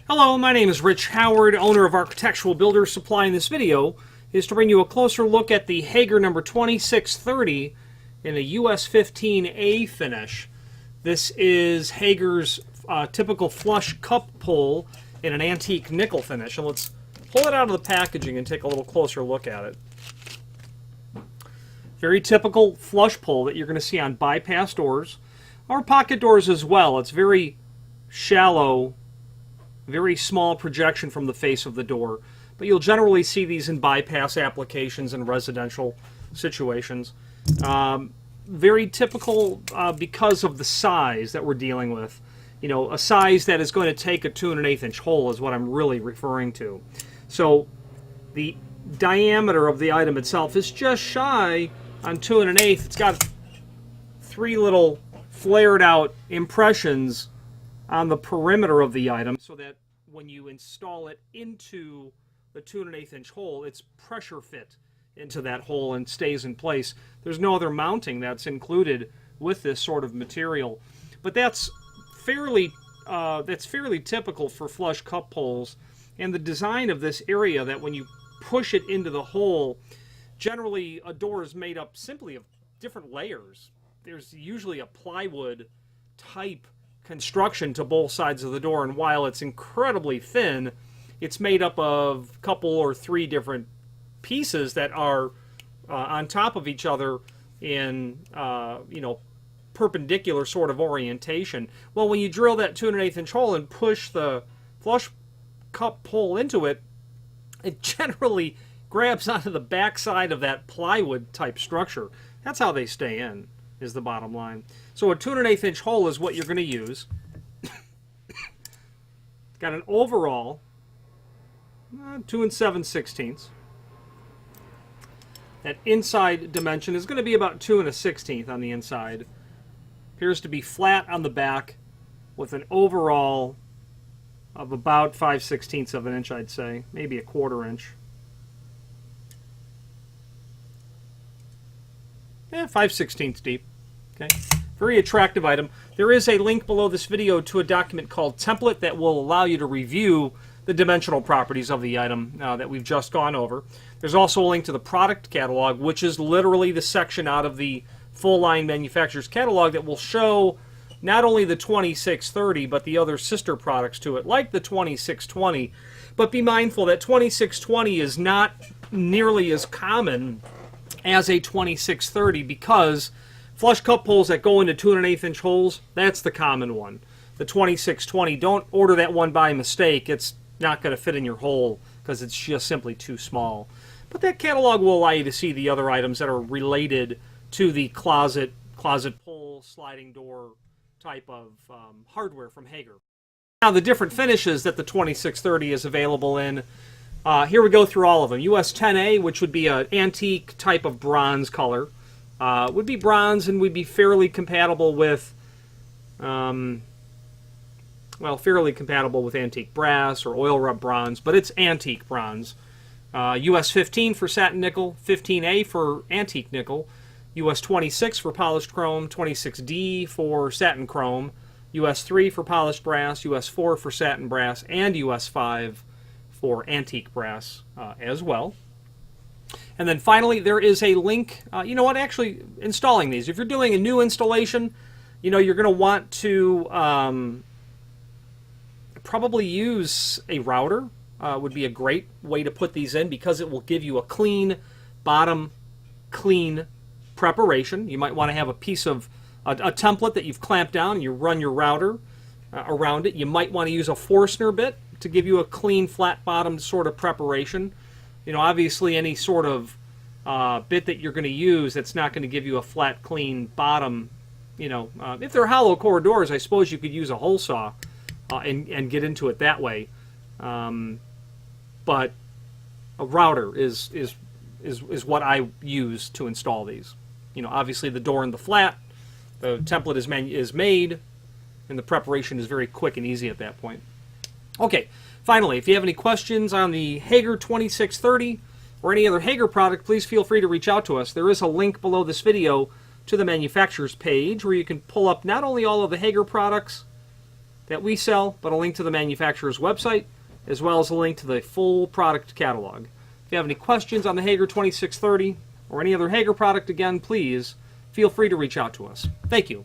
Hello, my name is Rich Howard, owner of Architectural Builders Supply. In this video is to bring you a closer look at the Hager number 2630 in a US15A finish. This is Hager's typical flush cup pull in an antique nickel finish. And let's pull it out of the packaging and take a little closer look at it. Very typical flush pull that you're going to see on bypass doors or pocket doors as well. It's very shallow, very small projection from the face of the door, but you'll generally see these in bypass applications and residential situations. Very typical because of the size that we're dealing with. You know, a size that is going to take a 2 1/8 inch hole is what I'm really referring to. So the diameter of the item itself is just shy on 2 1/8. It's got 3 little flared out impressions on the perimeter of the item so that when you install it into the 2 1/8 inch hole, it's pressure fit into that hole and stays in place. There's no other mounting that's included with this sort of material. But that's fairly typical for flush cup pulls, and the design of this area that when you push it into the hole, generally a door is made up simply of different layers. There's usually a plywood type construction to both sides of the door, and while it's incredibly thin, it's made up of a couple or 3 different pieces that are on top of each other in perpendicular sort of orientation. Well, when you drill that 2 1/8 inch hole and push the flush cup pull into it, it generally grabs onto the backside of that plywood type structure. That's how they stay in, is the bottom line. So a 2 1/8 inch hole is what you're going to use. Got an overall 2 7/16. That inside dimension is going to be about 2 1/16 on the inside. Appears to be flat on the back with an overall of about 5/16 of an inch, I'd say, maybe a 1/4 inch. 5/16 deep. Okay, very attractive item. There is a link below this video to a document called Template that will allow you to review the dimensional properties of the item that we've just gone over. There's also a link to the product catalog, which is literally the section out of the full-line manufacturer's catalog that will show not only the 2630, but the other sister products to it, like the 2620. But be mindful that 2620 is not nearly as common as a 2630 because flush cup pulls that go into 2 1/8 inch holes, that's the common one. The 2620, don't order that one by mistake. It's not going to fit in your hole because it's just simply too small. But that catalog will allow you to see the other items that are related to the closet pull, sliding door type of hardware from Hager. Now the different finishes that the 2630 is available in. Here we go through all of them. US10A, which would be an antique type of bronze color. Would be bronze and would be fairly compatible with fairly compatible with antique brass or oil rub bronze, but it's antique bronze. US15 for satin nickel, 15A for antique nickel, US26 for polished chrome, 26D for satin chrome, US3 for polished brass, US4 for satin brass, and US5 for antique brass as well. And then finally, there is a link. You know what? Actually, installing these. If you're doing a new installation, you know, you're going to want to probably use a router. Would be a great way to put these in because it will give you a clean bottom, clean preparation. You might want to have a piece of a template that you've clamped down and you run your router around it. You might want to use a Forstner bit to give you a clean flat bottom sort of preparation. You know, obviously any sort of bit that you're going to use that's not going to give you a flat, clean bottom. You know, if they're hollow core doors, I suppose you could use a hole saw and get into it that way. But a router is what I use to install these. You know, obviously the door in the flat, the template is made, and the preparation is very quick and easy at that point. Okay, finally, if you have any questions on the Hager 2630 or any other Hager product, please feel free to reach out to us. There is a link below this video to the manufacturer's page where you can pull up not only all of the Hager products, that we sell, but a link to the manufacturer's website, as well as a link to the full product catalog. If you have any questions on the Hager 2630 or any other Hager product, again, please feel free to reach out to us. Thank you.